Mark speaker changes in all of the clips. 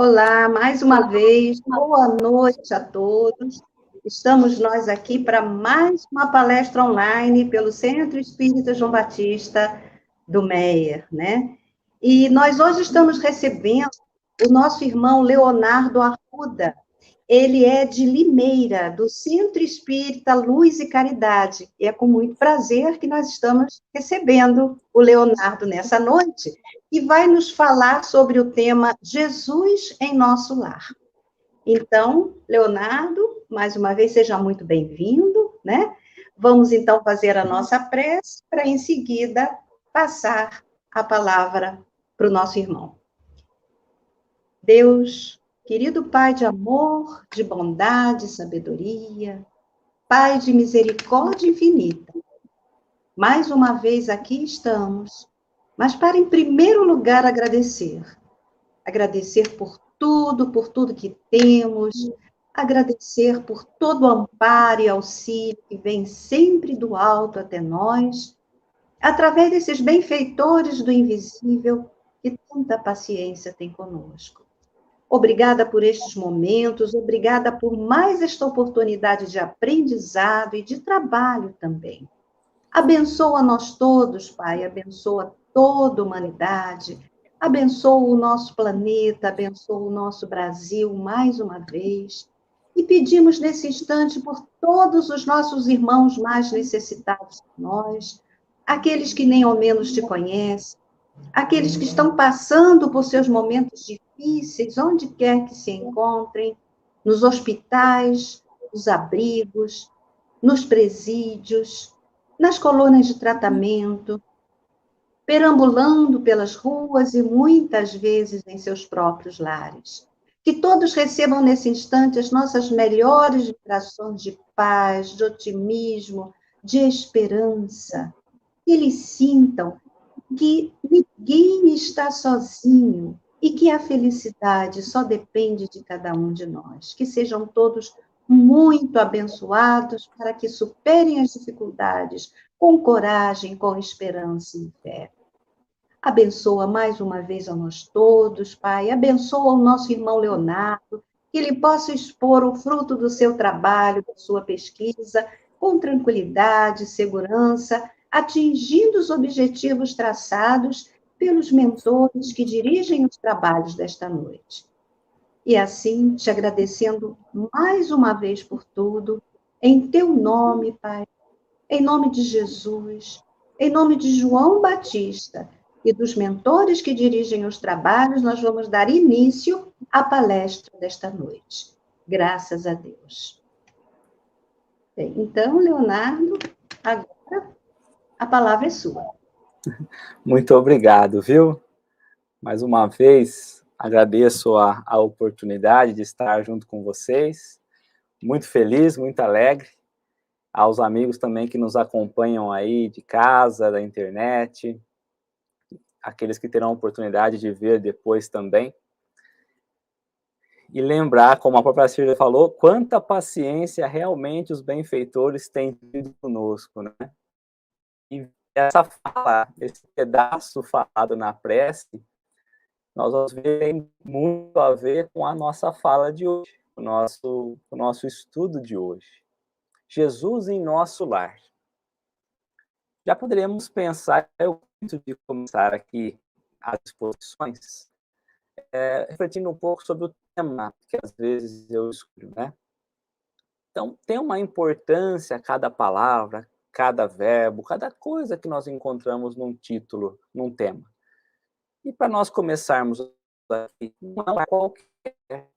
Speaker 1: Olá, mais uma vez, boa noite a todos. Estamos nós aqui para mais uma palestra online pelo Centro Espírita João Batista do Meier, né? E nós hoje estamos recebendo o nosso irmão Leonardo Arruda. Ele é de Limeira, do Centro Espírita Luz e Caridade. E é com muito prazer que nós estamos recebendo o Leonardo nessa noite, e vai nos falar sobre o tema Jesus em Nosso Lar. Então, Leonardo, mais uma vez, seja muito bem-vindo, né? Vamos, então, fazer a nossa prece, para, em seguida, passar a palavra para o nosso irmão. Deus, querido Pai de amor, de bondade, sabedoria, Pai de misericórdia infinita, mais uma vez aqui estamos, mas para, em primeiro lugar, agradecer. Agradecer por tudo que temos, agradecer por todo o amparo e auxílio que vem sempre do alto até nós, através desses benfeitores do invisível que tanta paciência tem conosco. Obrigada por estes momentos, obrigada por mais esta oportunidade de aprendizado e de trabalho também. Abençoa nós todos, Pai, abençoa toda a humanidade, abençoa o nosso planeta, abençoa o nosso Brasil mais uma vez. E pedimos nesse instante por todos os nossos irmãos mais necessitados de nós, aqueles que nem ao menos te conhecem, aqueles que estão passando por seus momentos difíceis, onde quer que se encontrem, nos hospitais, nos abrigos, nos presídios, nas colônias de tratamento, perambulando pelas ruas e muitas vezes em seus próprios lares. Que todos recebam nesse instante as nossas melhores vibrações de paz, de otimismo, de esperança. Que eles sintam que ninguém está sozinho e que a felicidade só depende de cada um de nós. Que sejam todos muito abençoados para que superem as dificuldades com coragem, com esperança e fé. Abençoa mais uma vez a nós todos, Pai. Abençoa o nosso irmão Leonardo, que ele possa expor o fruto do seu trabalho, da sua pesquisa, com tranquilidade, segurança, atingindo os objetivos traçados pelos mentores que dirigem os trabalhos desta noite. E assim, te agradecendo mais uma vez por tudo, em teu nome, Pai, em nome de Jesus, em nome de João Batista e dos mentores que dirigem os trabalhos, nós vamos dar início à palestra desta noite. Graças a Deus. Bem, então, Leonardo, agora a palavra é sua.
Speaker 2: Muito obrigado, viu? Mais uma vez, agradeço a oportunidade de estar junto com vocês. Muito feliz, muito alegre. Aos amigos também que nos acompanham aí de casa, da internet, aqueles que terão a oportunidade de ver depois também. E lembrar, como a própria Cília falou, quanta paciência realmente os benfeitores têm tido conosco, né? E essa fala, esse pedaço falado na prece, nós vamos ver tem muito a ver com a nossa fala de hoje, o nosso estudo de hoje. Jesus em nosso lar. Já poderíamos pensar, eu gosto de começar aqui as exposições, refletindo um pouco sobre o tema que às vezes eu escolho, né? Então, tem uma importância cada palavra, cada verbo, cada coisa que nós encontramos num título, num tema. E para nós começarmos aqui, não é qualquer.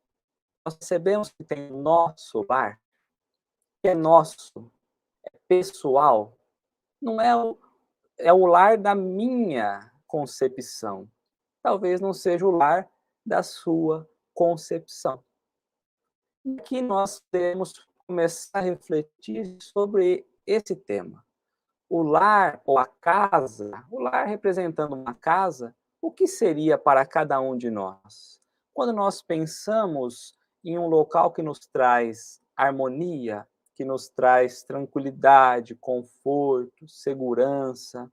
Speaker 2: Nós percebemos que tem nosso lar, que é nosso, é pessoal, não é o lar da minha concepção. Talvez não seja o lar da sua concepção. E aqui nós devemos começar a refletir sobre esse tema. O lar ou a casa, o lar representando uma casa, o que seria para cada um de nós? Quando nós pensamos em um local que nos traz harmonia, que nos traz tranquilidade, conforto, segurança,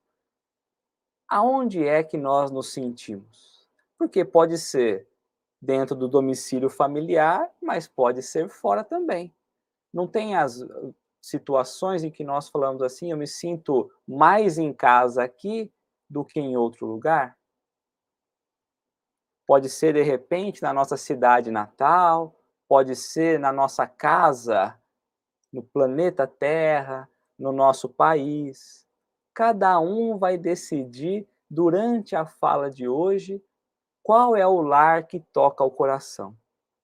Speaker 2: aonde é que nós nos sentimos? Porque pode ser dentro do domicílio familiar, mas pode ser fora também. Não tem as situações em que nós falamos assim, eu me sinto mais em casa aqui do que em outro lugar? Pode ser, de repente, na nossa cidade natal, pode ser na nossa casa, no planeta Terra, no nosso país. Cada um vai decidir, durante a fala de hoje, qual é o lar que toca o coração.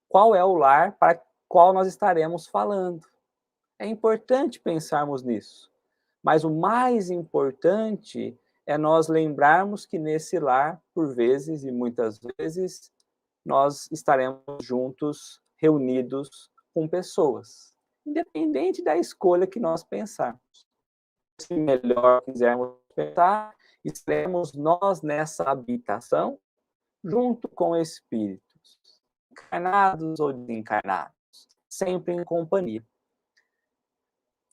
Speaker 2: Qual é o lar para qual nós estaremos falando. É importante pensarmos nisso. Mas o mais importante é nós lembrarmos que nesse lar, por vezes e muitas vezes, nós estaremos juntos, reunidos com pessoas, independente da escolha que nós pensarmos. Se melhor quisermos pensar, estaremos nós nessa habitação, junto com espíritos, encarnados ou desencarnados, sempre em companhia.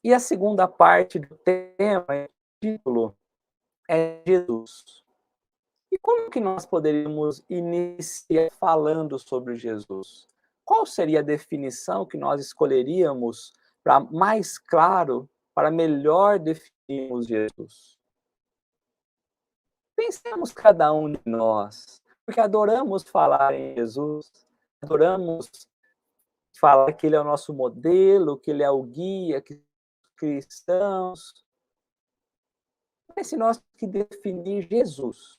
Speaker 2: E a segunda parte do tema, título, é Jesus. E como que nós poderíamos iniciar falando sobre Jesus? Qual seria a definição que nós escolheríamos para mais claro, para melhor definirmos Jesus? Pensemos cada um de nós, porque adoramos falar em Jesus, adoramos falar que Ele é o nosso modelo, que Ele é o guia, que cristãos. Mas se nós que definir Jesus,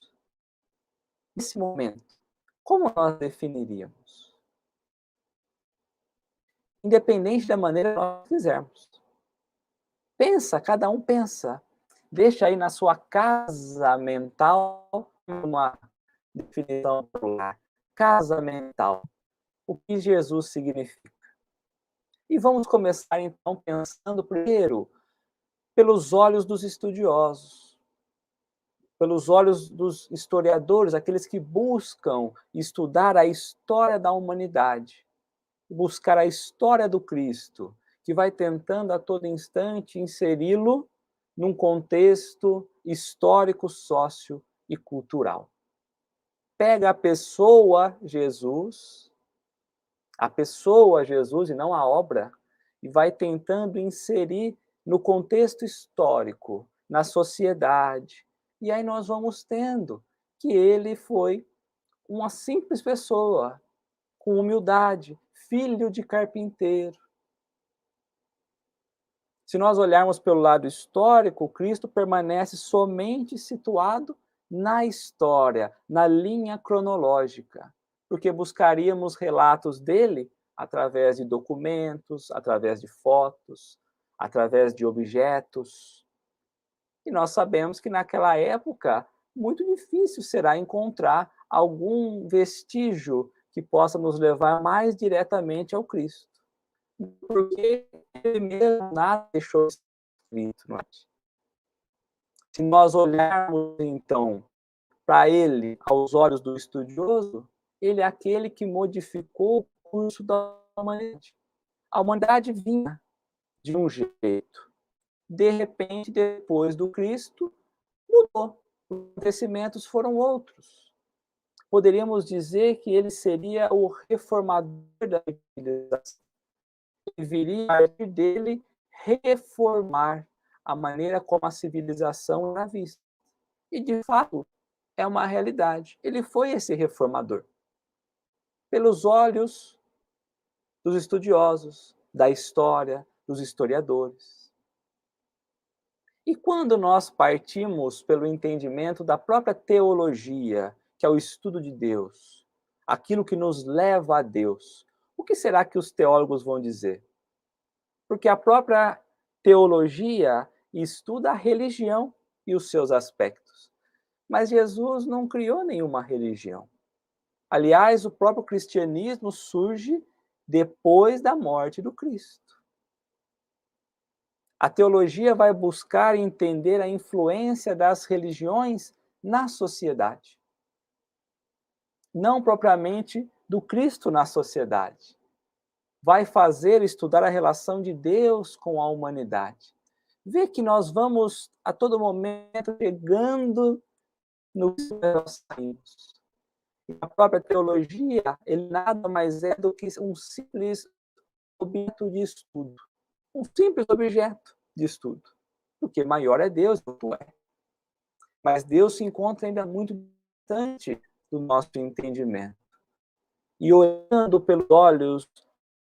Speaker 2: nesse momento, como nós definiríamos? Independente da maneira que nós fizermos. Pensa, cada um pensa. Deixa aí na sua casa mental uma definição popular. Casa mental. O que Jesus significa? E vamos começar então pensando primeiro pelos olhos dos estudiosos, pelos olhos dos historiadores, aqueles que buscam estudar a história da humanidade, buscar a história do Cristo, que vai tentando a todo instante inseri-lo num contexto histórico, sócio e cultural. Pega a pessoa Jesus e não a obra, e vai tentando inserir no contexto histórico, na sociedade. E aí nós vamos tendo que ele foi uma simples pessoa, com humildade, filho de carpinteiro. Se nós olharmos pelo lado histórico, Cristo permanece somente situado na história, na linha cronológica, porque buscaríamos relatos dele através de documentos, através de fotos, através de objetos. E nós sabemos que naquela época, muito difícil será encontrar algum vestígio que possa nos levar mais diretamente ao Cristo. Porque ele mesmo nada deixou escrito. Não é? Se nós olharmos, então, para ele, aos olhos do estudioso, ele é aquele que modificou o curso da humanidade. A humanidade vinha de um jeito. De repente, depois do Cristo, mudou. Os acontecimentos foram outros. Poderíamos dizer que ele seria o reformador da civilização. E viria a partir dele reformar a maneira como a civilização era vista. E, de fato, é uma realidade. Ele foi esse reformador. Pelos olhos dos estudiosos, da história, dos historiadores. E quando nós partimos pelo entendimento da própria teologia, que é o estudo de Deus, aquilo que nos leva a Deus, o que será que os teólogos vão dizer? Porque a própria teologia estuda a religião e os seus aspectos. Mas Jesus não criou nenhuma religião. Aliás, o próprio cristianismo surge depois da morte do Cristo. A teologia vai buscar entender a influência das religiões na sociedade. Não propriamente do Cristo na sociedade. Vai fazer estudar a relação de Deus com a humanidade. Vê que nós vamos a todo momento chegando no que nós saímos. E a própria teologia, ele nada mais é do que um simples objeto de estudo. Um simples objeto de estudo. Porque maior é Deus do que é. Mas Deus se encontra ainda muito distante do nosso entendimento. E olhando pelos olhos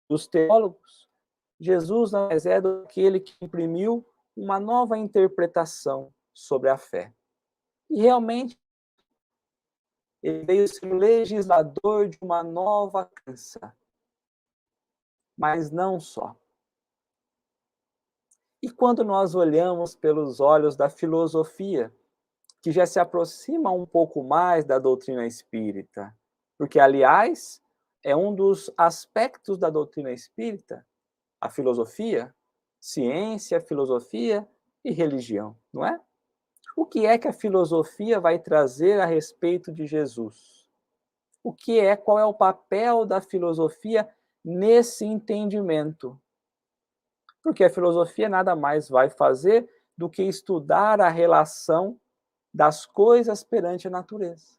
Speaker 2: dos teólogos, Jesus não é mais é do que aquele que imprimiu uma nova interpretação sobre a fé. E realmente, ele veio ser o legislador de uma nova crença. Mas não só. E quando nós olhamos pelos olhos da filosofia, que já se aproxima um pouco mais da doutrina espírita, porque, aliás, é um dos aspectos da doutrina espírita, a filosofia, ciência, filosofia e religião, não é? O que é que a filosofia vai trazer a respeito de Jesus? Qual é o papel da filosofia nesse entendimento? Porque a filosofia nada mais vai fazer do que estudar a relação das coisas perante a natureza.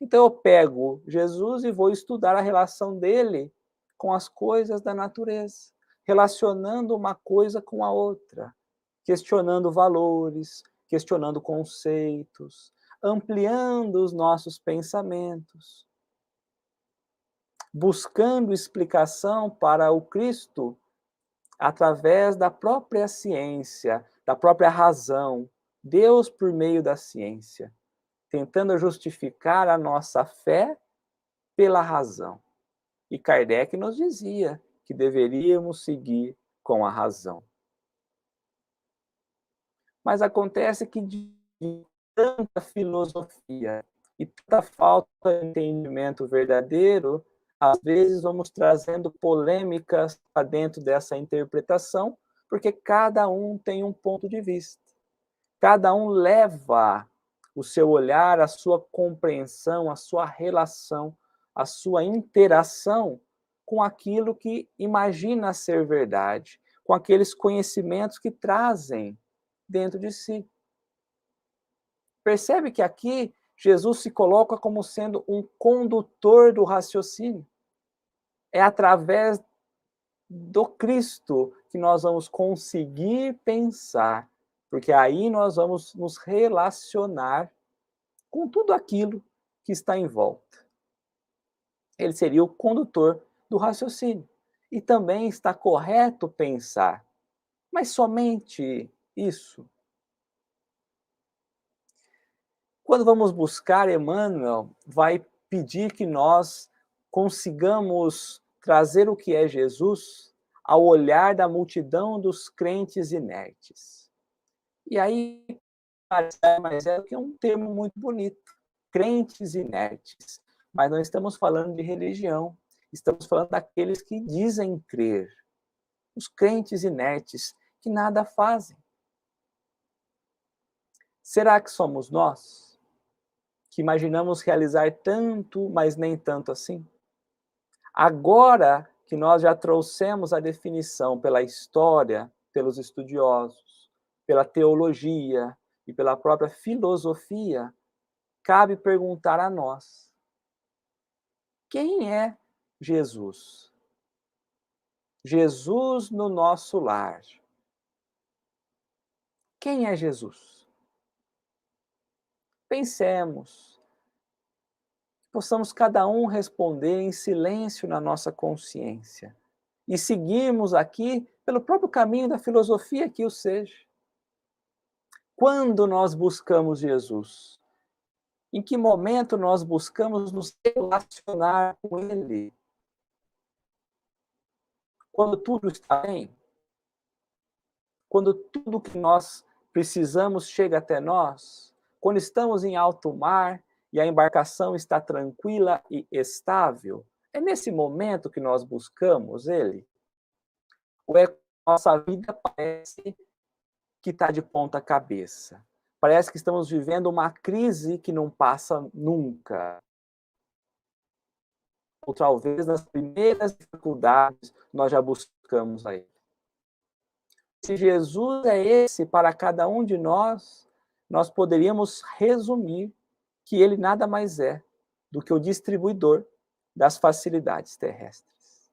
Speaker 2: Então eu pego Jesus e vou estudar a relação dele com as coisas da natureza, relacionando uma coisa com a outra, questionando valores, questionando conceitos, ampliando os nossos pensamentos, buscando explicação para o Cristo através da própria ciência, da própria razão, Deus por meio da ciência, tentando justificar a nossa fé pela razão. E Kardec nos dizia que deveríamos seguir com a razão. Mas acontece que de tanta filosofia e tanta falta de entendimento verdadeiro, às vezes vamos trazendo polêmicas para dentro dessa interpretação, porque cada um tem um ponto de vista. Cada um leva o seu olhar, a sua compreensão, a sua relação, a sua interação com aquilo que imagina ser verdade, com aqueles conhecimentos que trazem dentro de si. Percebe que aqui Jesus se coloca como sendo um condutor do raciocínio. É através do Cristo que nós vamos conseguir pensar, porque aí nós vamos nos relacionar com tudo aquilo que está em volta. Ele seria o condutor do raciocínio. E também está correto pensar, mas somente isso. Quando vamos buscar, Emmanuel vai pedir que nós consigamos trazer o que é Jesus ao olhar da multidão dos crentes inertes. E aí, mas é que é um termo muito bonito, crentes inertes. Mas não estamos falando de religião, estamos falando daqueles que dizem crer. Os crentes inertes, que nada fazem. Será que somos nós? Que imaginamos realizar tanto, mas nem tanto assim? Agora que nós já trouxemos a definição pela história, pelos estudiosos, pela teologia e pela própria filosofia, cabe perguntar a nós: quem é Jesus? Jesus no nosso lar. Quem é Jesus? Pensemos, possamos cada um responder em silêncio na nossa consciência e seguirmos aqui pelo próprio caminho da filosofia que o seja. Quando nós buscamos Jesus? Em que momento nós buscamos nos relacionar com Ele? Quando tudo está bem? Quando tudo que nós precisamos chega até nós? Quando estamos em alto mar e a embarcação está tranquila e estável? É nesse momento que nós buscamos Ele? Ou é que nossa vida parece que está de ponta cabeça? Parece que estamos vivendo uma crise que não passa nunca. Ou talvez nas primeiras dificuldades nós já buscamos a Ele. Se Jesus é esse para cada um de nós, nós poderíamos resumir que Ele nada mais é do que o distribuidor das facilidades terrestres.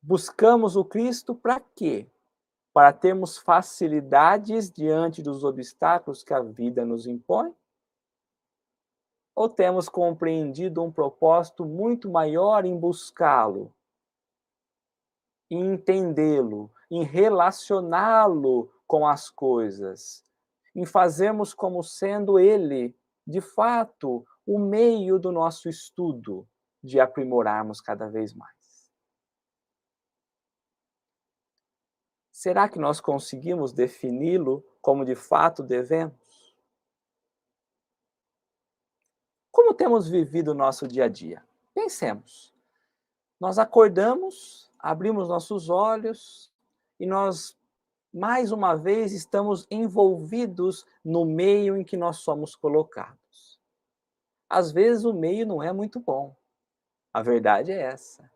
Speaker 2: Buscamos o Cristo para quê? Para termos facilidades diante dos obstáculos que a vida nos impõe? Ou temos compreendido um propósito muito maior em buscá-lo, em entendê-lo, em relacioná-lo com as coisas, em fazermos como sendo ele, de fato, o meio do nosso estudo, de aprimorarmos cada vez mais? Será que nós conseguimos defini-lo como de fato devemos? Como temos vivido o nosso dia a dia? Pensemos. Nós acordamos, abrimos nossos olhos e nós, mais uma vez, estamos envolvidos no meio em que nós somos colocados. Às vezes o meio não é muito bom. A verdade é essa.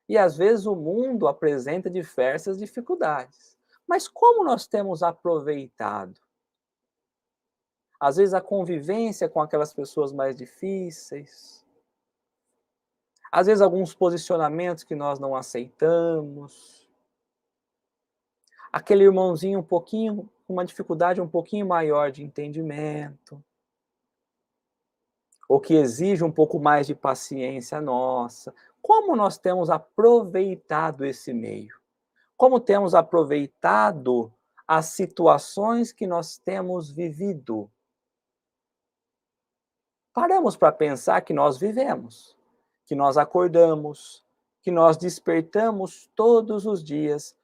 Speaker 2: E às vezes o mundo apresenta diversas dificuldades. Mas como nós temos aproveitado? Às vezes a convivência com aquelas pessoas mais difíceis, às vezes alguns posicionamentos que nós não aceitamos, aquele irmãozinho um pouquinho, com uma dificuldade um pouquinho maior de entendimento, ou que exige um pouco mais de paciência nossa. Como nós temos aproveitado esse meio? Como temos aproveitado as situações que nós temos vivido? Paramos para pensar que nós vivemos, que nós acordamos, que nós despertamos todos os dias,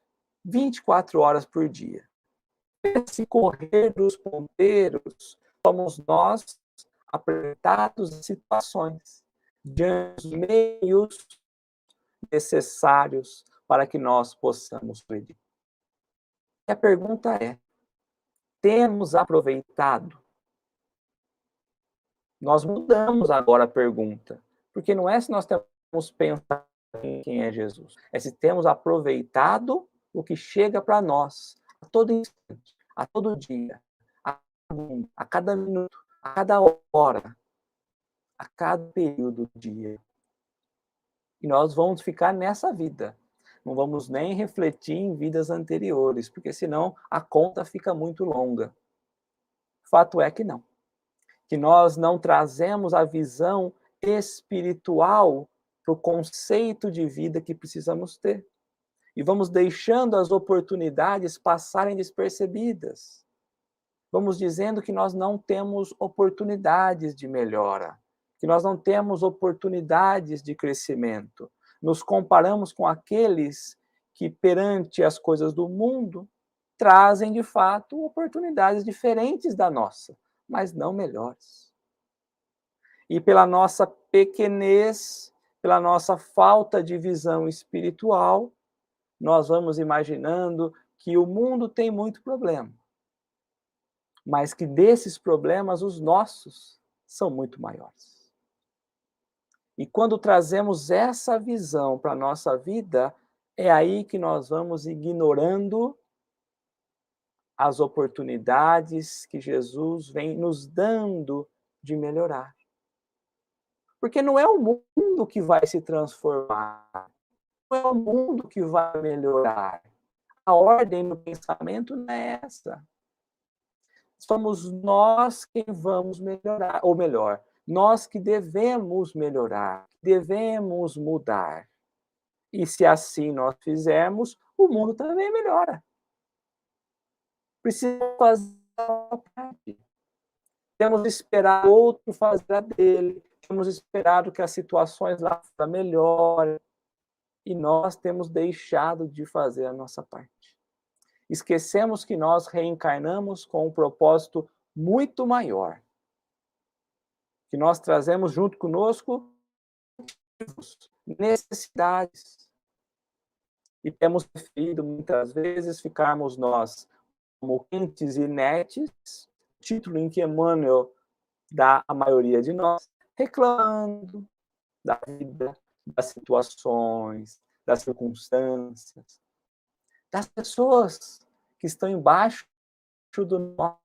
Speaker 2: 24 horas por dia. Esse correr dos ponteiros somos nós apresentados a situações, diante dos meios necessários para que nós possamos progredir. E a pergunta é: temos aproveitado? Nós mudamos agora a pergunta, porque não é se nós temos pensado em quem é Jesus, é se temos aproveitado o que chega para nós a todo instante, a todo dia, a cada minuto, a cada hora, a cada período do dia. E nós vamos ficar nessa vida. Não vamos nem refletir em vidas anteriores, porque senão a conta fica muito longa. Fato é que não. Que nós não trazemos a visão espiritual para o conceito de vida que precisamos ter. E vamos deixando as oportunidades passarem despercebidas. Vamos dizendo que nós não temos oportunidades de melhora, que nós não temos oportunidades de crescimento. Nos comparamos com aqueles que, perante as coisas do mundo, trazem, de fato, oportunidades diferentes da nossa, mas não melhores. E pela nossa pequenez, pela nossa falta de visão espiritual, nós vamos imaginando que o mundo tem muito problema, mas que desses problemas os nossos são muito maiores. E quando trazemos essa visão para a nossa vida, é aí que nós vamos ignorando as oportunidades que Jesus vem nos dando de melhorar. Porque não é o mundo que vai se transformar, não é o mundo que vai melhorar. A ordem no pensamento não é essa. Somos nós quem vamos melhorar, ou melhor, nós que devemos melhorar, devemos mudar. E se assim nós fizermos, o mundo também melhora. Precisamos fazer a parte. Temos esperar o outro fazer a dele, temos esperado que as situações lá fora melhorem, e nós temos deixado de fazer a nossa parte. Esquecemos que nós reencarnamos com um propósito muito maior, que nós trazemos junto conosco necessidades. E temos preferido, muitas vezes, ficarmos nós como quentes e inertes, título em que Emmanuel dá a maioria de nós, reclamando da vida, das situações, das circunstâncias, das pessoas que estão embaixo do nosso.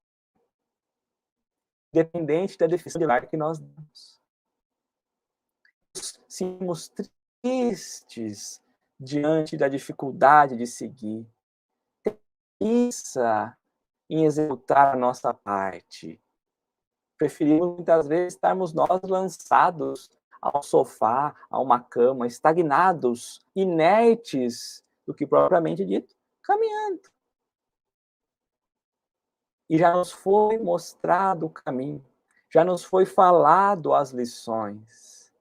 Speaker 2: dependente da definição de lar que nós damos. Sentimos tristes diante da dificuldade de seguir, preguiça em executar a nossa parte. Preferimos muitas vezes estarmos nós lançados ao sofá, a uma cama, estagnados, inertes, do que propriamente dito, caminhando. E já nos foi mostrado o caminho, já nos foi falado as lições.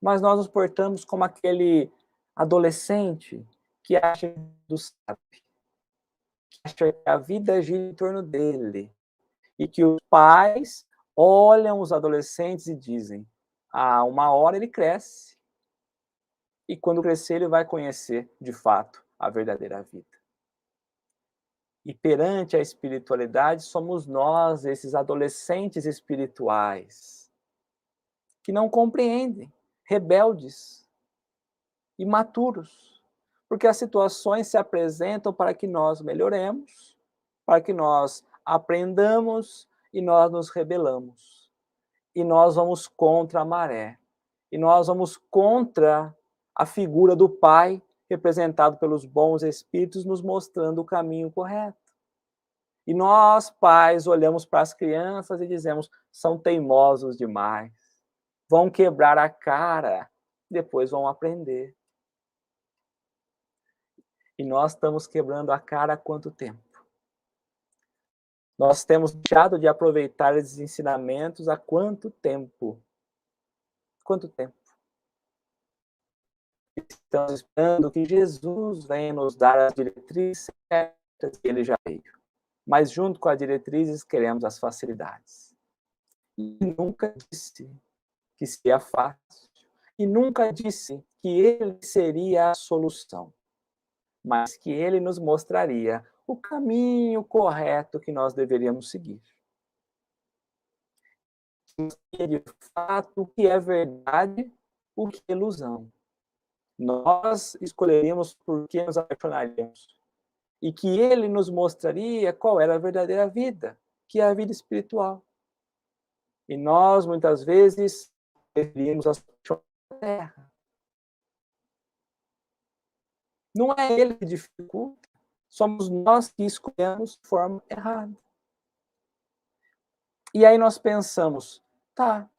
Speaker 2: Mas nós nos portamos como aquele adolescente que acha que tudo sabe, que acha que a vida gira em torno dele, e que os pais olham os adolescentes e dizem: ah, uma hora ele cresce, e quando crescer ele vai conhecer, de fato, a verdadeira vida. E perante a espiritualidade, somos nós, esses adolescentes espirituais, que não compreendem, rebeldes, imaturos, porque as situações se apresentam para que nós melhoremos, para que nós aprendamos e nós nos rebelamos. E nós vamos contra a maré. E nós vamos contra a figura do Pai, representado pelos bons espíritos, nos mostrando o caminho correto. E nós, pais, olhamos para as crianças e dizemos: são teimosos demais, vão quebrar a cara, depois vão aprender. E nós estamos quebrando a cara há quanto tempo? Nós temos deixado de aproveitar esses ensinamentos há quanto tempo? Quanto tempo? Estamos esperando que Jesus venha nos dar as diretrizes certas que ele já veio. Mas junto com as diretrizes queremos as facilidades. E nunca disse que seria fácil. E nunca disse que ele seria a solução. Mas que ele nos mostraria o caminho correto que nós deveríamos seguir. De fato, o que é verdade, o que é ilusão. Nós escolheríamos por que nos apaixonaríamos. E que ele nos mostraria qual era a verdadeira vida, que é a vida espiritual. E nós, muitas vezes, preferimos as paixões da terra. Não é ele que dificulta, somos nós que escolhemos de forma errada. E aí nós pensamos, tá,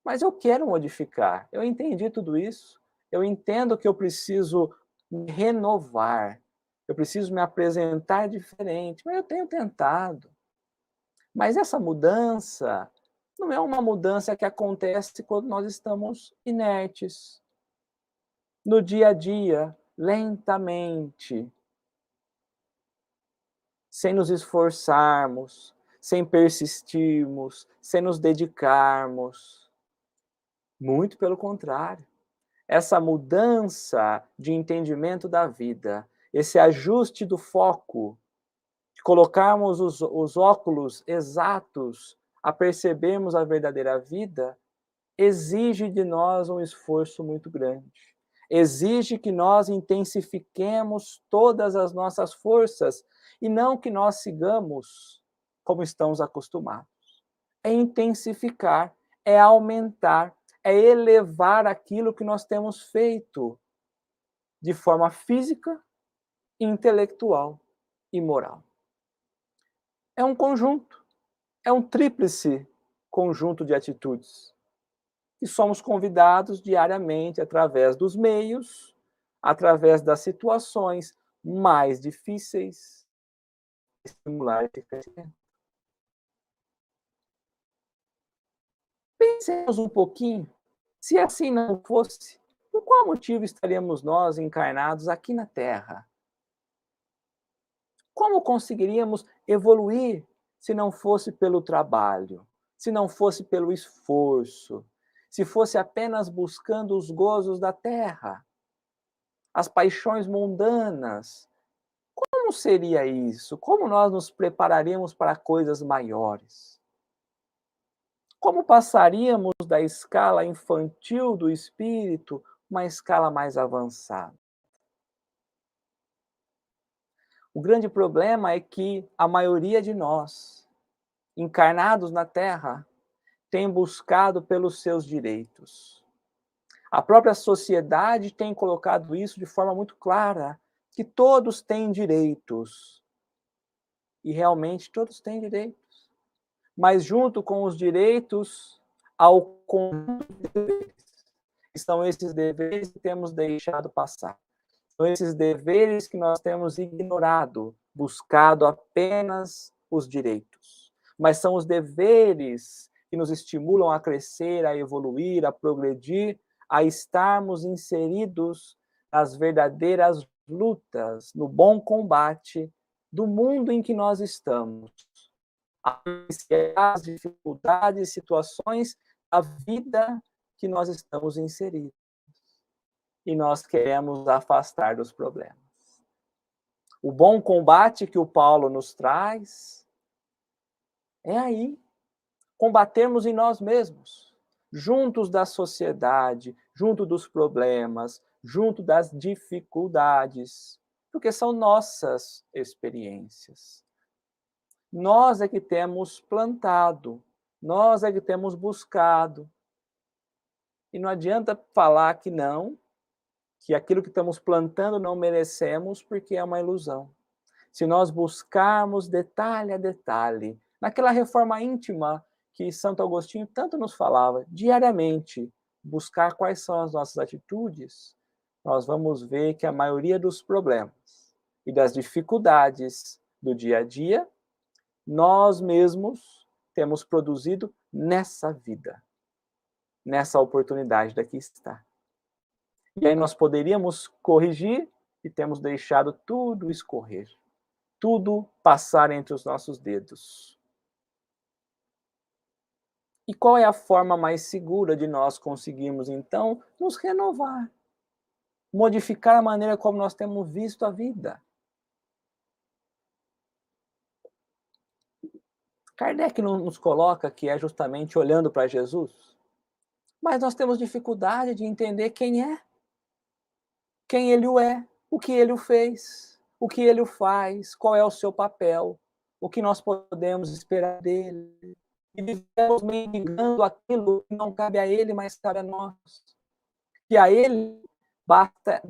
Speaker 2: mas eu quero modificar, eu entendi tudo isso, eu entendo que eu preciso me renovar, eu preciso me apresentar diferente, mas eu tenho tentado. Mas essa mudança não é uma mudança que acontece quando nós estamos inertes, no dia a dia, lentamente, sem nos esforçarmos, sem persistirmos, sem nos dedicarmos. Muito pelo contrário. Essa mudança de entendimento da vida, esse ajuste do foco, de colocarmos os óculos exatos a percebermos a verdadeira vida, exige de nós um esforço muito grande. Exige que nós intensifiquemos todas as nossas forças e não que nós sigamos como estamos acostumados. É intensificar, é aumentar, é elevar aquilo que nós temos feito de forma física, intelectual e moral. É um conjunto, é um tríplice conjunto de atitudes. E somos convidados diariamente, através dos meios, através das situações mais difíceis, de estimular esse crescimento. Pensemos um pouquinho, se assim não fosse, por qual motivo estaríamos nós encarnados aqui na Terra? Como conseguiríamos evoluir se não fosse pelo trabalho, se não fosse pelo esforço, se fosse apenas buscando os gozos da terra, as paixões mundanas? Como seria isso? Como nós nos prepararíamos para coisas maiores? Como passaríamos da escala infantil do espírito uma escala mais avançada? O grande problema é que a maioria de nós, encarnados na Terra, têm buscado pelos seus direitos. A própria sociedade tem colocado isso de forma muito clara, que todos têm direitos. E realmente todos têm direitos. Mas junto com os direitos, ao conjunto de deveres. São esses deveres que temos deixado passar. São esses deveres que nós temos ignorado, buscado apenas os direitos. Mas são os deveres que nos estimulam a crescer, a evoluir, a progredir, a estarmos inseridos nas verdadeiras lutas, no bom combate do mundo em que nós estamos. As dificuldades, situações, a vida que nós estamos inseridos. E nós queremos afastar dos problemas. O bom combate que o Paulo nos traz é aí, combatermos em nós mesmos, juntos da sociedade, junto dos problemas, junto das dificuldades, porque são nossas experiências. Nós é que temos plantado, nós é que temos buscado. E não adianta falar que não, que aquilo que estamos plantando não merecemos, porque é uma ilusão. Se nós buscarmos detalhe a detalhe, naquela reforma íntima que Santo Agostinho tanto nos falava, diariamente, buscar quais são as nossas atitudes, nós vamos ver que a maioria dos problemas e das dificuldades do dia a dia, nós mesmos temos produzido nessa vida, nessa oportunidade daqui está. E aí nós poderíamos corrigir e temos deixado tudo escorrer, tudo passar entre os nossos dedos. E qual é a forma mais segura de nós conseguirmos, então, nos renovar? Modificar a maneira como nós temos visto a vida. Kardec nos coloca que é justamente olhando para Jesus, mas nós temos dificuldade de entender quem é, quem ele é, o que ele fez, o que ele faz, qual é o seu papel, o que nós podemos esperar dele. E vivemos mendigando aquilo que não cabe a ele, mas cabe a nós. E a ele basta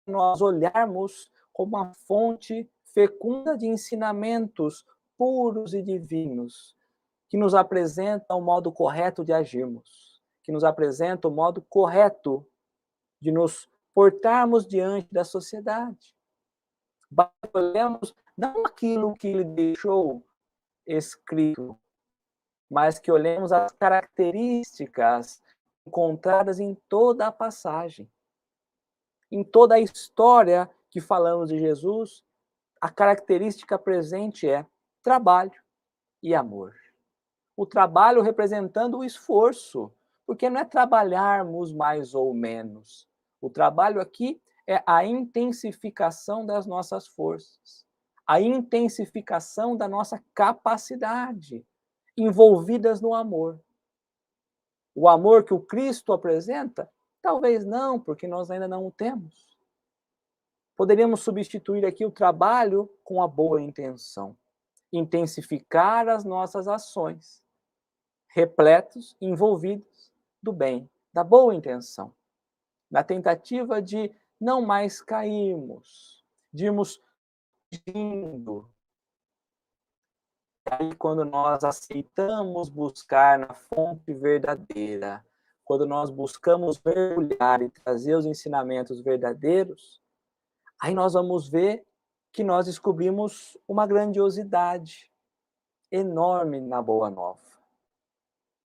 Speaker 2: nós olharmos como uma fonte fecunda de ensinamentos puros e divinos, que nos apresentam o modo correto de agirmos, que nos apresentam o modo correto de nos portarmos diante da sociedade. Olhamos não aquilo que ele deixou escrito, mas que olhemos as características encontradas em toda a passagem. Em toda a história que falamos de Jesus, a característica presente é trabalho e amor. O trabalho representando o esforço, porque não é trabalharmos mais ou menos. O trabalho aqui é a intensificação das nossas forças, a intensificação da nossa capacidade, envolvidas no amor. O amor que o Cristo apresenta? Talvez não, porque nós ainda não o temos. Poderíamos substituir aqui o trabalho com a boa intenção. Intensificar as nossas ações, repletos, envolvidos do bem, da boa intenção. Na tentativa de não mais cairmos, de irmos indo. Aí, quando nós aceitamos buscar na fonte verdadeira, quando nós buscamos mergulhar e trazer os ensinamentos verdadeiros, aí nós vamos ver que nós descobrimos uma grandiosidade enorme na Boa Nova.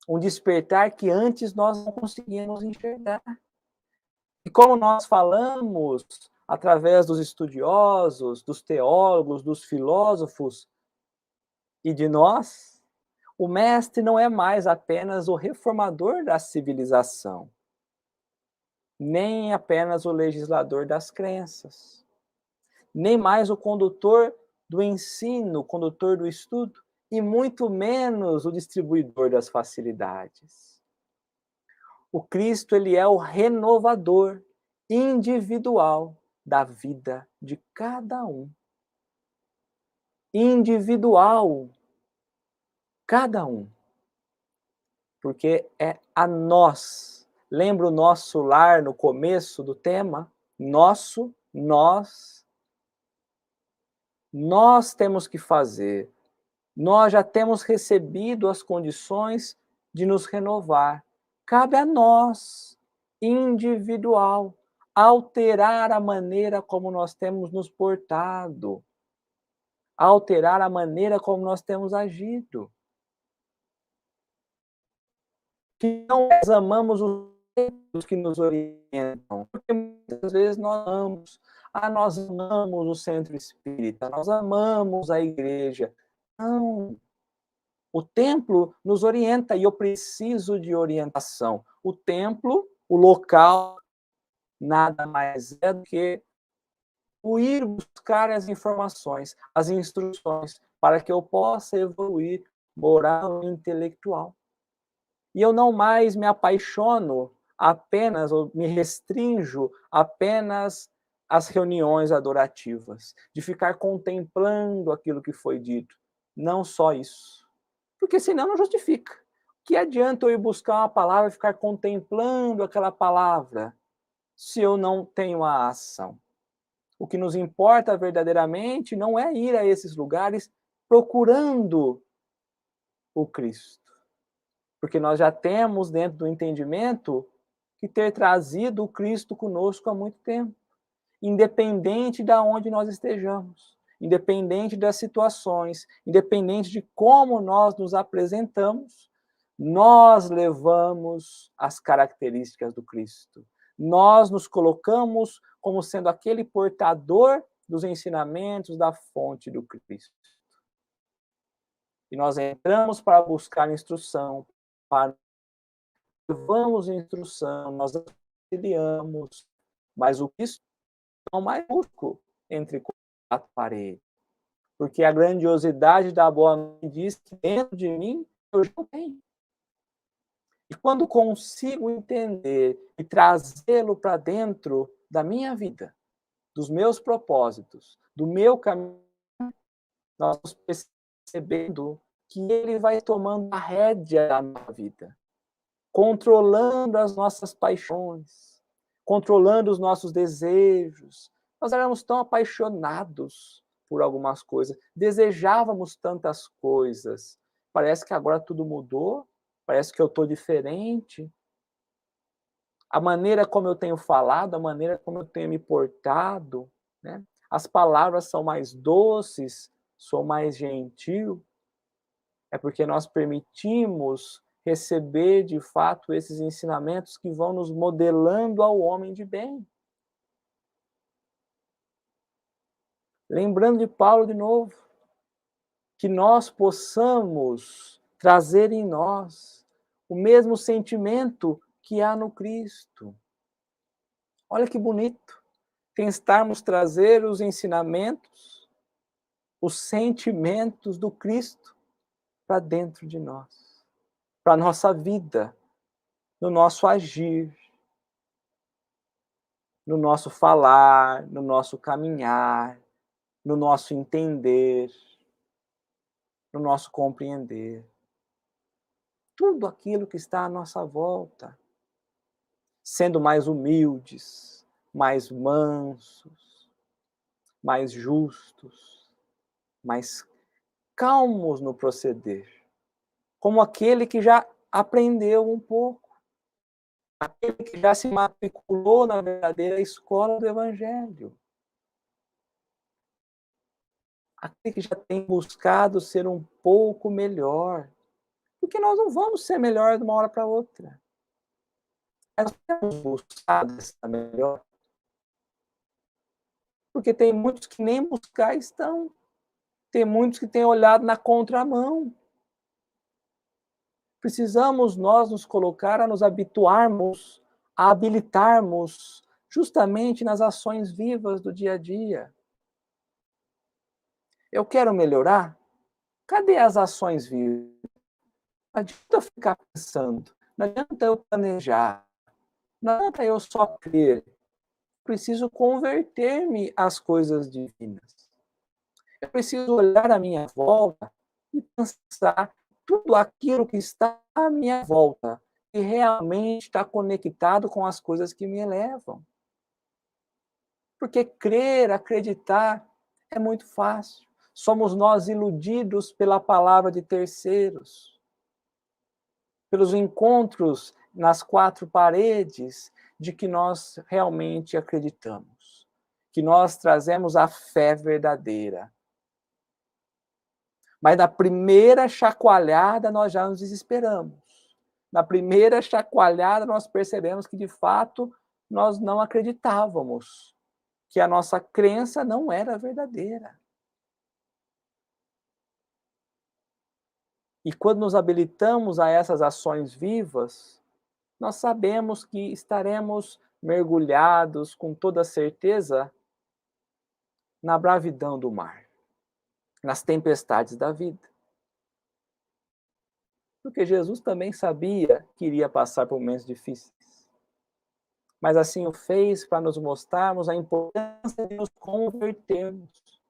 Speaker 2: Um despertar que antes nós não conseguíamos enxergar. E como nós falamos através dos estudiosos, dos teólogos, dos filósofos e de nós, o mestre não é mais apenas o reformador da civilização, nem apenas o legislador das crenças, nem mais o condutor do ensino, o condutor do estudo, e muito menos o distribuidor das facilidades. O Cristo, ele é o renovador individual da vida de cada um. Individual. cada um. Porque é a nós. Lembra o nosso lar no começo do tema? Nosso, nós. Nós temos que fazer. Nós já temos recebido as condições de nos renovar. Cabe a nós, individual, alterar a maneira como nós temos nos portado, alterar a maneira como nós temos agido. Que não nós amamos os que nos orientam, porque muitas vezes nós amamos o centro espírita, nós amamos a igreja. Não, o templo nos orienta e eu preciso de orientação. O templo, o local, nada mais é do que o ir buscar as informações, as instruções, para que eu possa evoluir moral e intelectual. E eu não mais me apaixono apenas, ou me restringo apenas às reuniões adorativas, de ficar contemplando aquilo que foi dito. Não só isso. Porque senão não justifica. Que adianta eu ir buscar uma palavra e ficar contemplando aquela palavra se eu não tenho a ação? O que nos importa verdadeiramente não é ir a esses lugares procurando o Cristo. Porque nós já temos dentro do entendimento que ter trazido o Cristo conosco há muito tempo. Independente de onde nós estejamos, independente das situações, independente de como nós nos apresentamos, nós levamos as características do Cristo. Nós nos colocamos como sendo aquele portador dos ensinamentos da fonte do Cristo. E nós entramos para buscar instrução, levamos instrução, nós auxiliamos, mas o Cristo não mais busco entre quatro paredes. Porque a grandiosidade da boa notícia diz que dentro de mim eu já tenho. E quando consigo entender e trazê-lo para dentro da minha vida, dos meus propósitos, do meu caminho, nós vamos percebendo que ele vai tomando a rédea da nossa vida, controlando as nossas paixões, controlando os nossos desejos. Nós éramos tão apaixonados por algumas coisas, desejávamos tantas coisas. Parece que agora tudo mudou, parece que eu estou diferente. A maneira como eu tenho falado, a maneira como eu tenho me portado, né? As palavras são mais doces, sou mais gentil. É porque nós permitimos receber, de fato, esses ensinamentos que vão nos modelando ao homem de bem. Lembrando de Paulo de novo, que nós possamos trazer em nós o mesmo sentimento que há no Cristo. Olha que bonito, tentarmos trazer os ensinamentos, os sentimentos do Cristo para dentro de nós, para a nossa vida, no nosso agir, no nosso falar, no nosso caminhar, no nosso entender, no nosso compreender. Tudo aquilo que está à nossa volta, sendo mais humildes, mais mansos, mais justos, mais calmos no proceder, como aquele que já aprendeu um pouco, aquele que já se matriculou na verdadeira escola do Evangelho, aquele que já tem buscado ser um pouco melhor, porque nós não vamos ser melhor de uma hora para outra. Nós temos buscado ser melhor, porque tem muitos que nem buscar estão, tem muitos que têm olhado na contramão. Precisamos nós nos colocar a nos habituarmos, a habilitarmos justamente nas ações vivas do dia a dia. Eu quero melhorar? Cadê as ações vivas? Não adianta eu ficar pensando, não adianta eu planejar, não adianta eu só crer. Preciso converter-me às coisas divinas. Eu preciso olhar à minha volta e pensar tudo aquilo que está à minha volta e realmente está conectado com as coisas que me elevam. Porque crer, acreditar é muito fácil. Somos nós iludidos pela palavra de terceiros, pelos encontros nas quatro paredes de que nós realmente acreditamos, que nós trazemos a fé verdadeira. Mas na primeira chacoalhada nós já nos desesperamos. Na primeira chacoalhada nós percebemos que de fato nós não acreditávamos, que a nossa crença não era verdadeira. E quando nos habilitamos a essas ações vivas, nós sabemos que estaremos mergulhados com toda certeza na bravidão do mar, nas tempestades da vida. Porque Jesus também sabia que iria passar por momentos difíceis. Mas assim o fez para nos mostrarmos a importância de nos convertermos,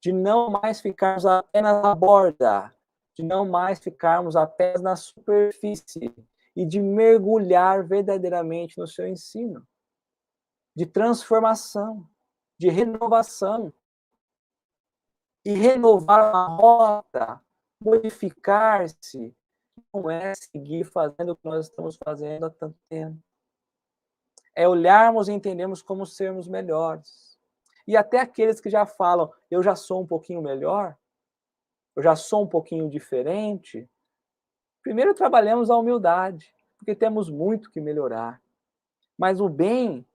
Speaker 2: de não mais ficarmos apenas à borda, de não mais ficarmos apenas na superfície e de mergulhar verdadeiramente no seu ensino, de transformação, de renovação. E renovar uma rota, modificar-se, não é seguir fazendo o que nós estamos fazendo há tanto tempo. É olharmos e entendermos como sermos melhores. E até aqueles que já falam, eu já sou um pouquinho melhor, eu já sou um pouquinho diferente, primeiro trabalhamos a humildade, porque temos muito que melhorar. Mas o bem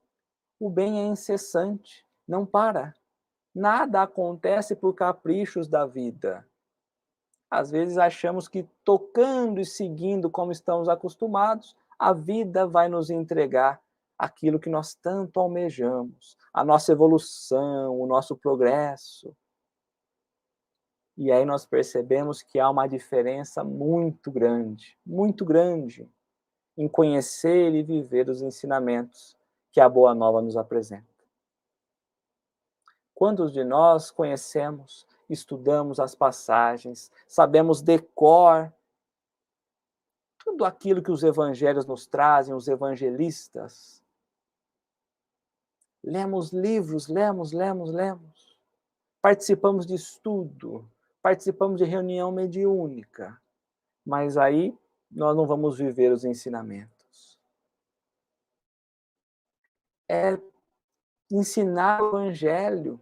Speaker 2: é incessante, não para. Nada acontece por caprichos da vida. Às vezes achamos que tocando e seguindo como estamos acostumados, a vida vai nos entregar aquilo que nós tanto almejamos, a nossa evolução, o nosso progresso. E aí nós percebemos que há uma diferença muito grande, em conhecer e viver os ensinamentos que a Boa Nova nos apresenta. Quantos de nós conhecemos, estudamos as passagens, sabemos de cor tudo aquilo que os evangelhos nos trazem, os evangelistas? Lemos livros, lemos. Participamos de estudo, participamos de reunião mediúnica, mas aí nós não vamos viver os ensinamentos. É ensinar o evangelho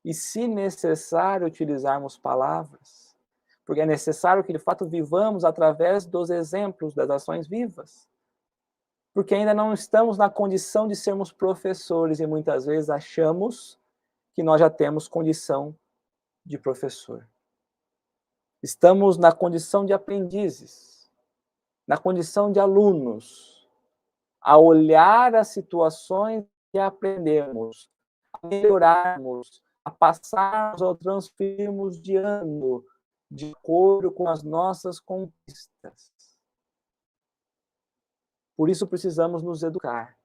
Speaker 2: e, se necessário, utilizarmos palavras, porque é necessário que, de fato, vivamos através dos exemplos das ações vivas. Porque ainda não estamos na condição de sermos professores e muitas vezes achamos que nós já temos condição de professor. Estamos na condição de aprendizes, na condição de alunos, a olhar as situações e a aprendermos, a melhorarmos, a passarmos ou transferirmos de ano, de acordo com as nossas conquistas. Por isso precisamos nos educar.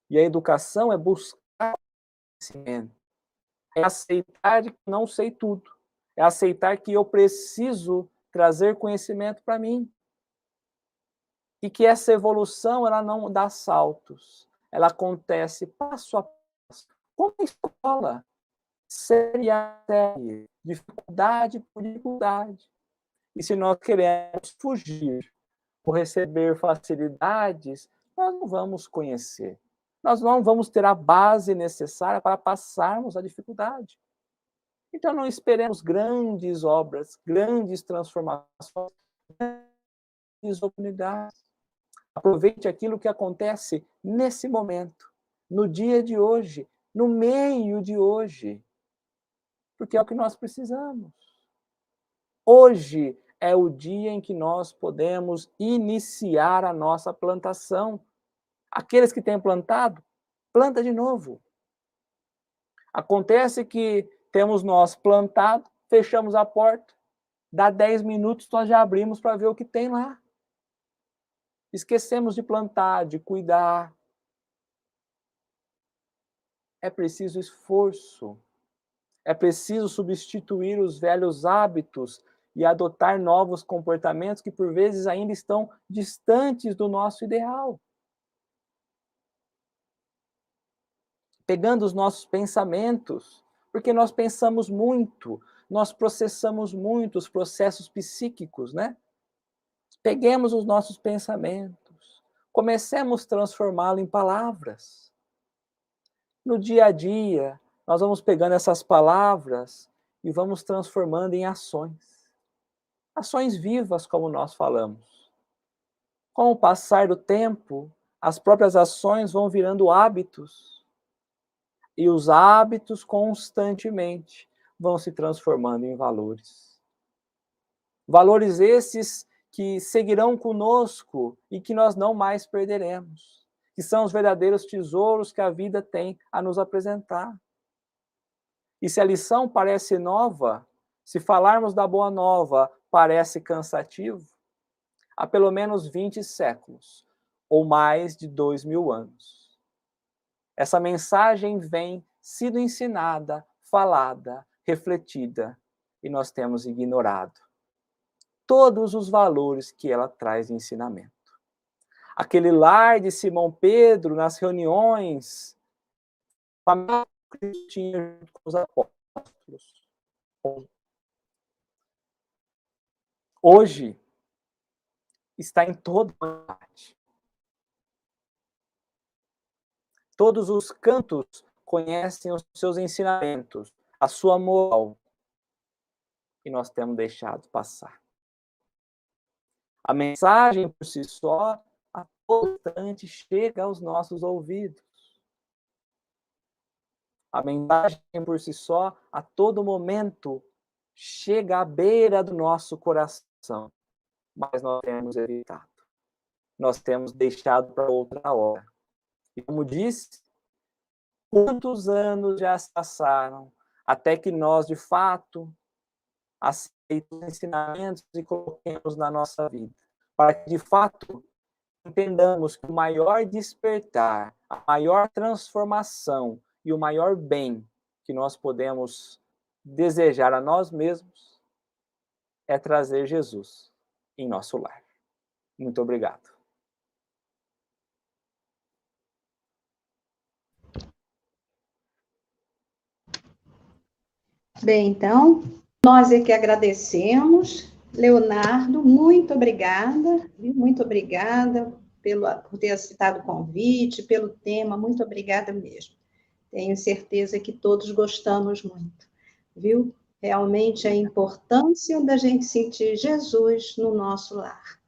Speaker 2: E a educação é buscar conhecimento. É aceitar que não sei tudo. É aceitar que eu preciso trazer conhecimento para mim. E que essa evolução, ela não dá saltos. Ela acontece passo a passo. Como na escola. Série a série. Dificuldade por dificuldade. E se nós queremos fugir ou receber facilidades, nós não vamos conhecer. Nós não vamos ter a base necessária para passarmos a dificuldade. Então não esperemos grandes obras, grandes transformações, grandes oportunidades. Aproveite aquilo que acontece nesse momento, no dia de hoje, no meio de hoje, porque é o que nós precisamos. Hoje é o dia em que nós podemos iniciar a nossa plantação. Aqueles que têm plantado, planta de novo. Acontece que temos nós plantado, fechamos a porta, dá 10 minutos nós já abrimos para ver o que tem lá. Esquecemos de plantar, de cuidar. É preciso esforço. É preciso substituir os velhos hábitos e adotar novos comportamentos que por vezes ainda estão distantes do nosso ideal. Pegando os nossos pensamentos, porque nós pensamos muito, nós processamos muito os processos psíquicos, né? Peguemos os nossos pensamentos, comecemos a transformá-los em palavras. No dia a dia, nós vamos pegando essas palavras e vamos transformando em ações. Ações vivas, como nós falamos. Com o passar do tempo, as próprias ações vão virando hábitos. E os hábitos constantemente vão se transformando em valores. Valores esses que seguirão conosco e que nós não mais perderemos. Que são os verdadeiros tesouros que a vida tem a nos apresentar. E se a lição parece nova, se falarmos da boa nova parece cansativo, há pelo menos 20 séculos, ou mais de 2000 anos. Essa mensagem vem sido ensinada, falada, refletida, e nós temos ignorado todos os valores que ela traz de ensinamento. Aquele lar de Simão Pedro, nas reuniões, família que tinha com os apóstolos. Hoje, está em toda parte. Todos os cantos conhecem os seus ensinamentos, a sua moral, e nós temos deixado passar. A mensagem por si só, a todo instante, chega aos nossos ouvidos. A mensagem por si só, a todo momento, chega à beira do nosso coração, mas nós temos evitado. Nós temos deixado para outra hora. E como disse, quantos anos já se passaram até que nós, de fato, aceitemos os ensinamentos e coloquemos na nossa vida, para que, de fato, entendamos que o maior despertar, a maior transformação e o maior bem que nós podemos desejar a nós mesmos é trazer Jesus em nosso lar. Muito obrigado.
Speaker 1: Bem, então, nós é que agradecemos. Leonardo, muito obrigada, viu? Muito obrigada por ter aceitado o convite, pelo tema, muito obrigada mesmo. Tenho certeza que todos gostamos muito, viu? Realmente a importância da gente sentir Jesus no nosso lar,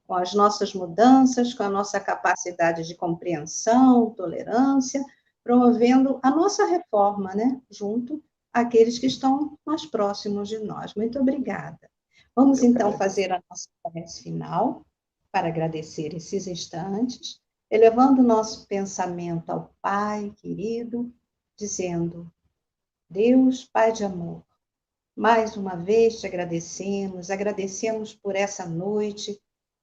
Speaker 1: com as nossas mudanças, com a nossa capacidade de compreensão, tolerância, promovendo a nossa reforma, né? Junto àqueles que estão mais próximos de nós. Muito obrigada. Vamos então fazer a nossa prece final para agradecer esses instantes, elevando o nosso pensamento ao Pai querido, dizendo: Deus, Pai de amor, mais uma vez te agradecemos por essa noite,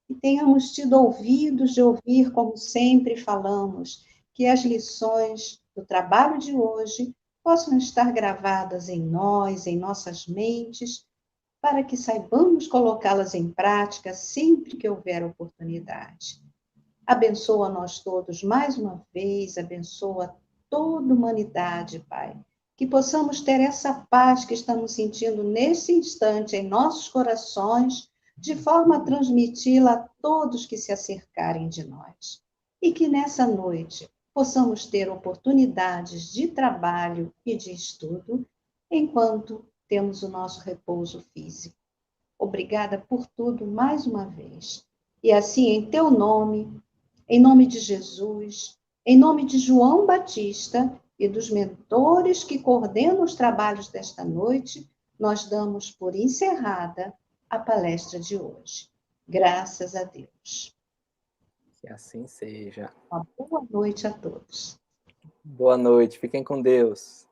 Speaker 1: e tenhamos tido ouvidos de ouvir, como sempre falamos, que as lições do trabalho de hoje possam estar gravadas em nós, em nossas mentes, para que saibamos colocá-las em prática sempre que houver oportunidade. Abençoa nós todos mais uma vez, abençoa toda a humanidade, Pai. Que possamos ter essa paz que estamos sentindo nesse instante em nossos corações, de forma a transmiti-la a todos que se acercarem de nós. E que nessa noite possamos ter oportunidades de trabalho e de estudo, enquanto temos o nosso repouso físico. Obrigada por tudo mais uma vez. E assim, em teu nome, em nome de Jesus, em nome de João Batista e dos mentores que coordenam os trabalhos desta noite, nós damos por encerrada a palestra de hoje. Graças a Deus.
Speaker 2: Que assim seja.
Speaker 1: Uma boa noite a todos.
Speaker 2: Boa noite, fiquem com Deus.